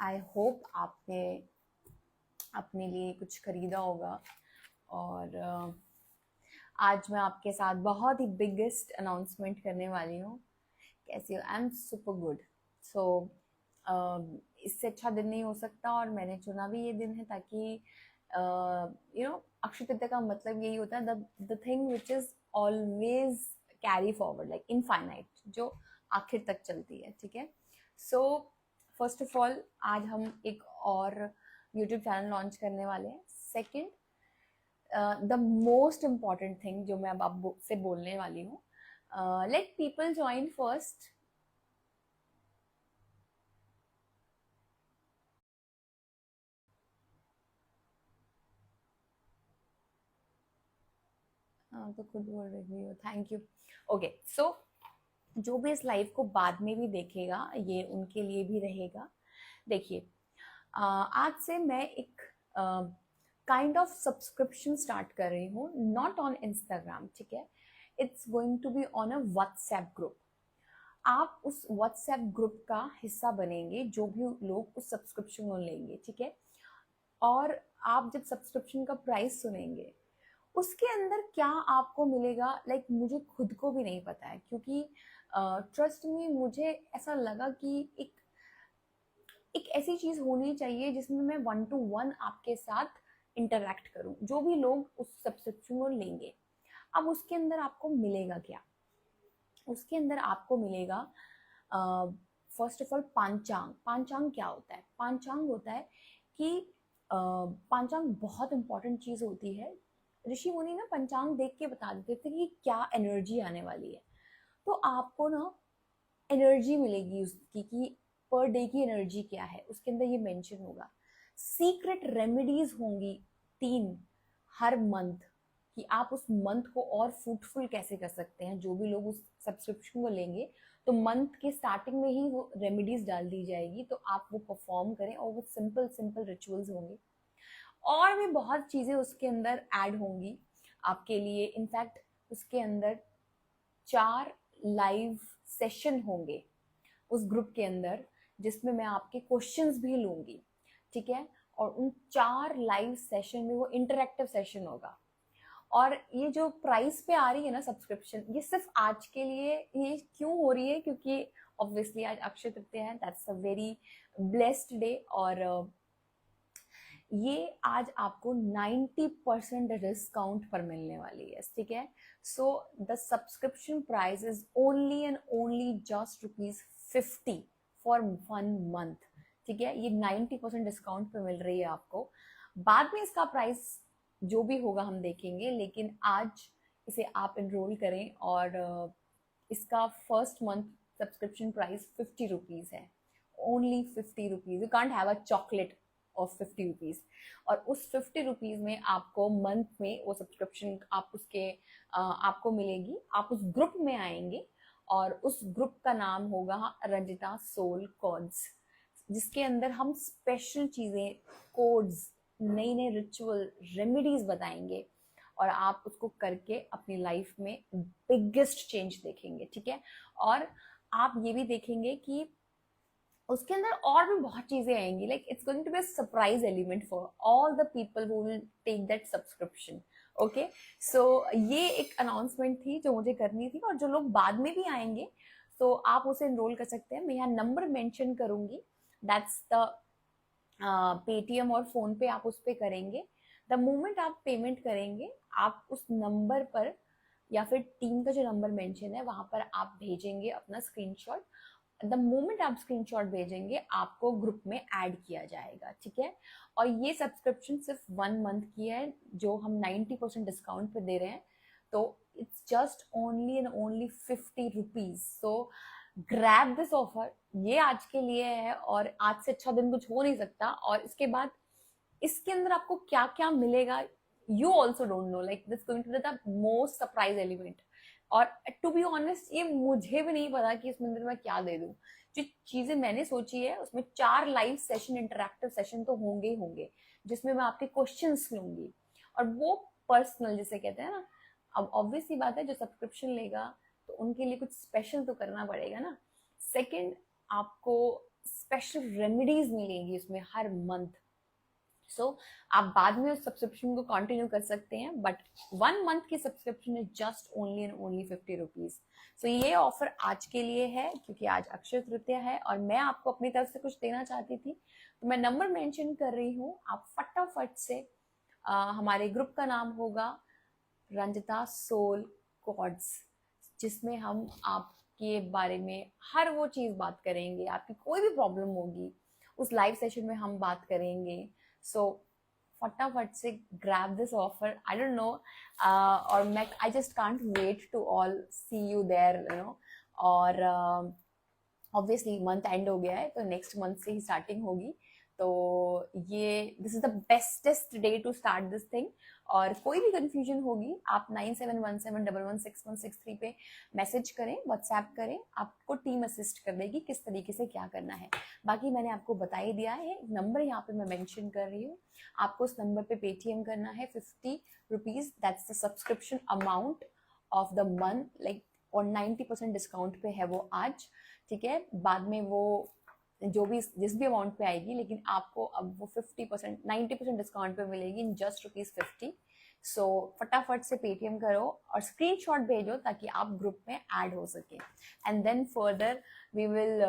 I hope आपने अपने लिए कुछ खरीदा होगा। और आज मैं आपके साथ बहुत ही बिगेस्ट अनाउंसमेंट करने वाली हूँ। कैसी हो? I am super good. So इससे अच्छा दिन नहीं हो सकता और मैंने चुना भी ये दिन है ताकि अक्षय तृतीया का मतलब यही होता है, the thing which is always carry forward, like infinite, जो आखिर तक चलती है। ठीक है। सो फर्स्ट ऑफ ऑल आज हम एक और यूट्यूब चैनल लॉन्च करने वाले हैं। Second, the most important thing जो मैं अब आप से बोलने वाली हूँ, लेट पीपल ज्वाइन फर्स्ट। तो खुद बोल रही हो, थैंक यू। ओके, सो जो भी इस लाइव को बाद में भी देखेगा ये उनके लिए भी रहेगा। देखिए, आज से मैं एक काइंड ऑफ सब्सक्रिप्शन स्टार्ट कर रही हूँ, नॉट ऑन इंस्टाग्राम। ठीक है, it's going to be on a WhatsApp group. आप उस व्हाट्सएप ग्रुप का हिस्सा बनेंगे जो भी लोग उस सब्सक्रिप्शन को लेंगे। ठीक है, और आप जब सब्सक्रिप्शन का प्राइस सुनेंगे उसके अंदर क्या आपको मिलेगा, लाइक मुझे खुद को भी नहीं पता है, क्योंकि ट्रस्ट में मुझे ऐसा लगा कि एक ऐसी चीज होनी चाहिए जिसमें मैं 1 to 1 आपके साथ इंटरेक्ट करूं, जो भी लोग उस सब्सक्रिप्शन को लेंगे। अब उसके अंदर आपको मिलेगा क्या? उसके अंदर आपको मिलेगा फर्स्ट ऑफ ऑल पांचांग। पांचांग क्या होता है? पांचांग होता है कि पांचांग बहुत इंपॉर्टेंट चीज होती है। ऋषि मुनि ना पंचांग देख के बता देते थे कि क्या एनर्जी आने वाली है। तो आपको ना एनर्जी मिलेगी उसकी, कि पर डे की एनर्जी क्या है, उसके अंदर ये मेंशन होगा। सीक्रेट रेमेडीज होंगी 3 हर मंथ, कि आप उस मंथ को और फ्रूटफुल कैसे कर सकते हैं। जो भी लोग उस सब्सक्रिप्शन को लेंगे तो मंथ के स्टार्टिंग में ही वो रेमेडीज डाल दी जाएगी, तो आप वो परफॉर्म करें, और वो सिंपल सिंपल रिचुअल्स होंगे। और भी बहुत चीजें उसके अंदर ऐड होंगी आपके लिए। इनफैक्ट उसके अंदर 4 लाइव सेशन होंगे उस ग्रुप के अंदर, जिसमें मैं आपके क्वेश्चंस भी लूंगी। ठीक है, और उन 4 लाइव सेशन में वो इंटरेक्टिव सेशन होगा। और ये जो प्राइस पे आ रही है ना सब्सक्रिप्शन, ये सिर्फ आज के लिए। ये क्यों हो रही है? क्योंकि ऑब्वियसली आज अक्षय तृतीया है, that's a very blessed day. और ये आज आपको 90% डिस्काउंट पर मिलने वाली है। ठीक है, so the subscription price is only and only just ₹50 for 1 month. ठीक है, ये 90% डिस्काउंट पर मिल रही है आपको। बाद में इसका प्राइस जो भी होगा हम देखेंगे, लेकिन आज इसे आप एनरोल करें। और इसका फर्स्ट मंथ सब्सक्रिप्शन प्राइस ₹50 है, only ₹50। You can't have a chocolate of ₹50। और उस ₹50 में आपको मंथ में वो सब्सक्रिप्शन आप उसके आपको मिलेगी। आप उस ग्रुप में आएंगे और उस ग्रुप का नाम होगा रंजिता सोल कोड्स, जिसके अंदर हम स्पेशल चीजें, कोड्स, नई नई रिचुअल रेमेडीज बताएंगे, और आप उसको करके अपनी लाइफ में बिगेस्ट चेंज देखेंगे। ठीक है, और आप ये भी देखेंगे कि उसके अंदर और भी बहुत चीजें आएंगी, like it's going to be a surprise element for all the people who will take that subscription. Okay, so ये एक अनाउंसमेंट थी जो मुझे करनी थी। और जो लोग बाद में भी आएंगे तो आप उसे एनरोल कर सकते हैं। मैं यहाँ नंबर मेंशन करूंगी, दैट्स द पेटीएम और फोन पे आप उस पे करेंगे। द मोमेंट आप पेमेंट करेंगे, आप उस नंबर पर या फिर टीम का जो नंबर मेंशन है वहां पर आप भेजेंगे अपना स्क्रीनशॉट। द मोमेंट आप स्क्रीनशॉट भेजेंगे आपको ग्रुप में ऐड किया जाएगा। ठीक है, और ये सब्सक्रिप्शन सिर्फ 1 मंथ की है जो हम 90% डिस्काउंट पे दे रहे हैं। तो it's just only and only ₹50। So grab this offer, ये आज के लिए है और आज से अच्छा दिन कुछ हो नहीं सकता। और इसके बाद इसके अंदर आपको क्या क्या मिलेगा, you also don't know, like this going to be the most surprise element. और टू बी ऑनेस्ट, ये मुझे भी नहीं पता कि इस मंदिर में क्या दे दूं। जो चीजें मैंने सोची है उसमें 4 लाइव सेशन, इंटरैक्टिव सेशन तो होंगे ही होंगे, जिसमें मैं आपके क्वेश्चंस लूंगी, और वो पर्सनल जिसे कहते हैं ना। अब ऑब्वियस सी बात है, जो सब्सक्रिप्शन लेगा तो उनके लिए कुछ स्पेशल तो करना पड़ेगा ना। सेकंड, आपको स्पेशल रेमेडीज मिलेंगी उसमें हर मंथ। सो आप बाद में उस सब्सक्रिप्शन को कंटिन्यू कर सकते हैं, बट 1 मंथ की subscription is just only and only 50 rupees. So ये ऑफर आज के लिए है क्योंकि आज अक्षय तृतीया है और मैं आपको अपनी तरफ से कुछ देना चाहती थी, तो मैं नंबर मेंशन कर रही हूँ। आप फटाफट से हमारे ग्रुप का नाम होगा रंजिता सोल कॉर्ड्स, जिसमें हम आपके बारे में हर वो चीज़ बात करेंगे, आपकी कोई भी प्रॉब्लम होगी उस लाइव सेशन में हम बात करेंगे। सो फटाफट से grab this offer, I don't know, और मैं I just can't wait to all see you there, you know. और ऑब्वियसली मंथ एंड हो गया है तो नेक्स्ट मंथ से ही स्टार्टिंग होगी, तो ये this is the bestest day to start this thing. और कोई भी कंफ्यूजन होगी आप 9717116163 पे मैसेज करें, व्हाट्सएप करें, आपको टीम असिस्ट कर देगी किस तरीके से क्या करना है। बाकी मैंने आपको बता ही दिया है, नंबर यहाँ पे मैं मेंशन कर रही हूँ, आपको उस नंबर पे पेटीएम करना है 50 rupees, that's the subscription amount of the month, like, और 90% डिस्काउंट पे है वो आज, ठीक है। बाद में वो जो भी जिस भी अमाउंट पे आएगी, लेकिन आपको अब वो 50% 90% डिस्काउंट पे मिलेगी इन जस्ट ₹50। सो फटाफट से पेटीएम करो और स्क्रीनशॉट भेजो ताकि आप ग्रुप में ऐड हो सके, and then further we will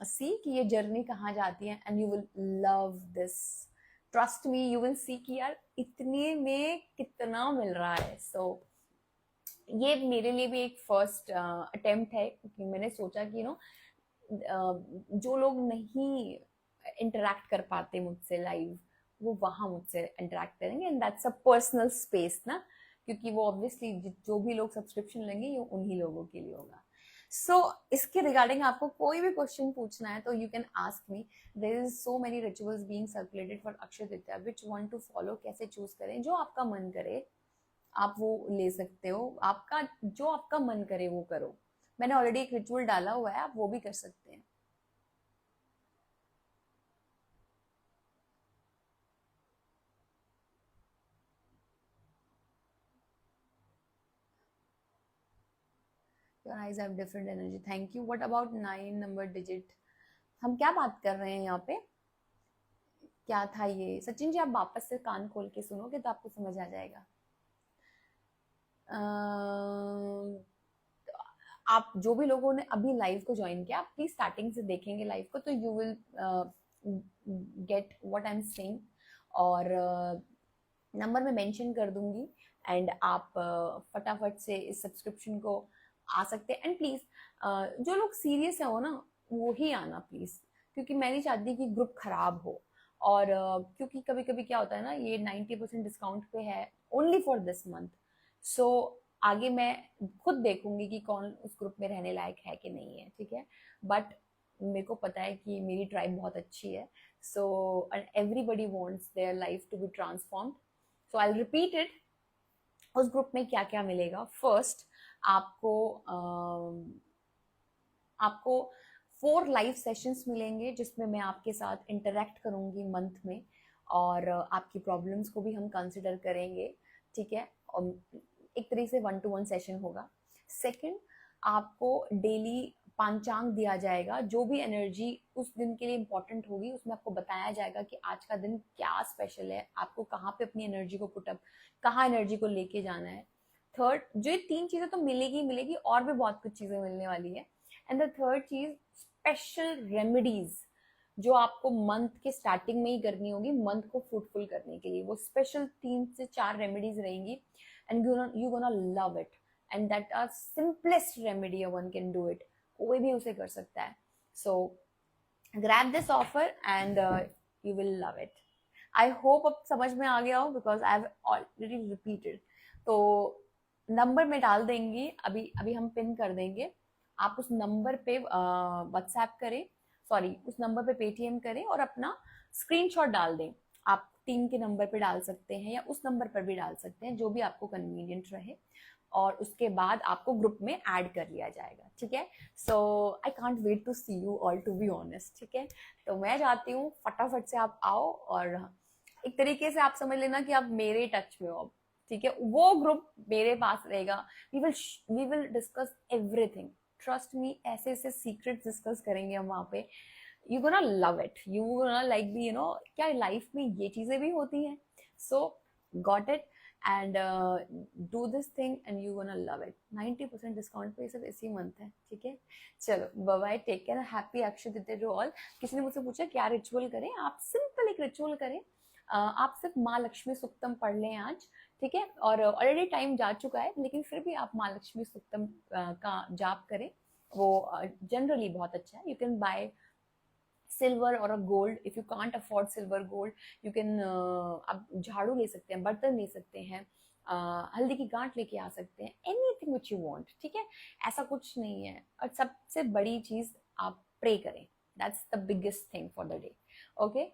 see कि ये जर्नी कहाँ जाती है, and you will love this, trust me, you will see कि यार इतने में कितना मिल रहा है। सो ये मेरे लिए भी एक फर्स्ट अटेम्प्ट है, क्योंकि मैंने सोचा कि जो लोग नहीं इंटरेक्ट कर पाते मुझसे लाइव, वो वहां मुझसे इंटरेक्ट करेंगे, and that's a personal space ना, क्योंकि वो ऑब्वियसली जो भी लोग सब्सक्रिप्शन लेंगे ये उन्हीं लोगों के लिए होगा। सो इसके रिगार्डिंग आपको कोई भी क्वेश्चन पूछना है तो you can ask me. There is so many rituals being circulated for Akshaya Tritiya, which one to follow, कैसे चूज करें, जो आपका मन करे आप वो ले सकते हो, आपका जो आपका मन करे वो करो। मैंने ऑलरेडी एक रिचुअल डाला हुआ है, आप वो भी कर सकते हैं। Your eyes have different energy, thank you. What about 9 number digit? हम क्या बात कर रहे हैं यहाँ पे, क्या था ये? सचिन जी आप वापस से कान खोल के सुनोगे तो आपको समझ आ जाएगा। आप जो भी लोगों ने अभी लाइव को ज्वाइन किया, आप प्लीज स्टार्टिंग से देखेंगे लाइव को, तो you will get what I am saying. और नंबर में मेंशन कर दूंगी, एंड आप फटाफट से इस सब्सक्रिप्शन को आ सकते हैं। एंड प्लीज जो लोग सीरियस है हो ना, वो ही आना प्लीज, क्योंकि मैं नहीं चाहती कि ग्रुप खराब हो। और क्योंकि कभी कभी क्या होता है ना, ये 90% डिस्काउंट पे है ओनली फॉर दिस मंथ। सो आगे मैं खुद देखूंगी कि कौन उस ग्रुप में रहने लायक है कि नहीं है, ठीक है। बट मेरे को पता है कि मेरी ट्राइब बहुत अच्छी है, so everybody wants their life to be transformed. So I repeat it, उस ग्रुप में क्या क्या मिलेगा। फर्स्ट, आपको आपको 4 लाइव सेशंस मिलेंगे जिसमें मैं आपके साथ इंटरेक्ट करूंगी मंथ में, और आपकी प्रॉब्लम्स को भी हम कंसिडर करेंगे, ठीक है। और एक तरीके से 1-to-1 सेशन होगा। सेकंड, आपको डेली पांचांग दिया जाएगा, जो भी एनर्जी उस दिन के लिए इंपॉर्टेंट होगी उसमें आपको बताया जाएगा कि आज का दिन क्या स्पेशल है, आपको कहाँ पे अपनी एनर्जी को पुटअप, कहाँ एनर्जी को लेके जाना है। थर्ड, जो ये 3 चीजें तो मिलेगी मिलेगी, और भी बहुत कुछ चीजें मिलने वाली है। एंड द थर्ड चीज, स्पेशल रेमेडीज जो आपको मंथ के स्टार्टिंग में ही करनी होगी मंथ को फ्रूटफुल करने के लिए, वो स्पेशल 3 से 4 रेमेडीज रहेंगी, and you gonna love it, and that are simplest remedy one can do it, कोई भी उसे कर सकता है। So grab this offer and you will love it. I hope अब समझ में आ गया हो, because I have already repeated. तो नंबर में डाल देंगे, अभी अभी हम पिन कर देंगे, आप उस नंबर पे व्हाट्सएप करें, सॉरी उस नंबर पे पेटीएम करें और अपना स्क्रीनशॉट डाल दें। आप टीम के नंबर पे डाल सकते हैं या उस नंबर पर भी डाल सकते हैं, जो भी आपको कन्वीनियंट रहे, और उसके बाद आपको ग्रुप में ऐड कर लिया जाएगा, ठीक है। So I can't wait to see you all, to be honest, ठीक है। तो मैं चाहती हूँ फटाफट से आप आओ, और एक तरीके से आप समझ लेना कि आप मेरे टच में हो, ठीक है। वो ग्रुप मेरे पास रहेगा, we will discuss everything, trust me, ऐसे ऐसे सीक्रेट डिस्कस करेंगे हम वहाँ पे, you gonna love it, you gonna like भी, क्या लाइफ में ये चीजें भी होती हैं. So got it and do this thing and you gonna love it. 90% discount पे सिर्फ इसी मंथ है, ठीक है. चलो bye bye, take care, happy Akshaya Tritiya to all. किसी ने मुझसे पूछा क्या रिचुअल करें, आप सिंपल एक रिचुअल करें. आप सिर्फ माँ लक्ष्मी सुक्तम पढ़ लें आज, ठीक है. और ऑलरेडी टाइम जा चुका है, लेकिन फिर भी आप माँ लक्ष्मी सुक्तम का जाप करें. वो जनरली बहुत अच्छा है. यू कैन बाय सिल्वर और a gold. If you can't afford silver gold, you can, आप झाड़ू ले सकते हैं, बर्तन ले सकते हैं, हल्दी की गांठ लेके आ सकते हैं, एनीथिंग विच यू वांट, ठीक है. ऐसा कुछ नहीं है. और सबसे बड़ी चीज, आप प्रे करें. That's the biggest thing for the day. Okay.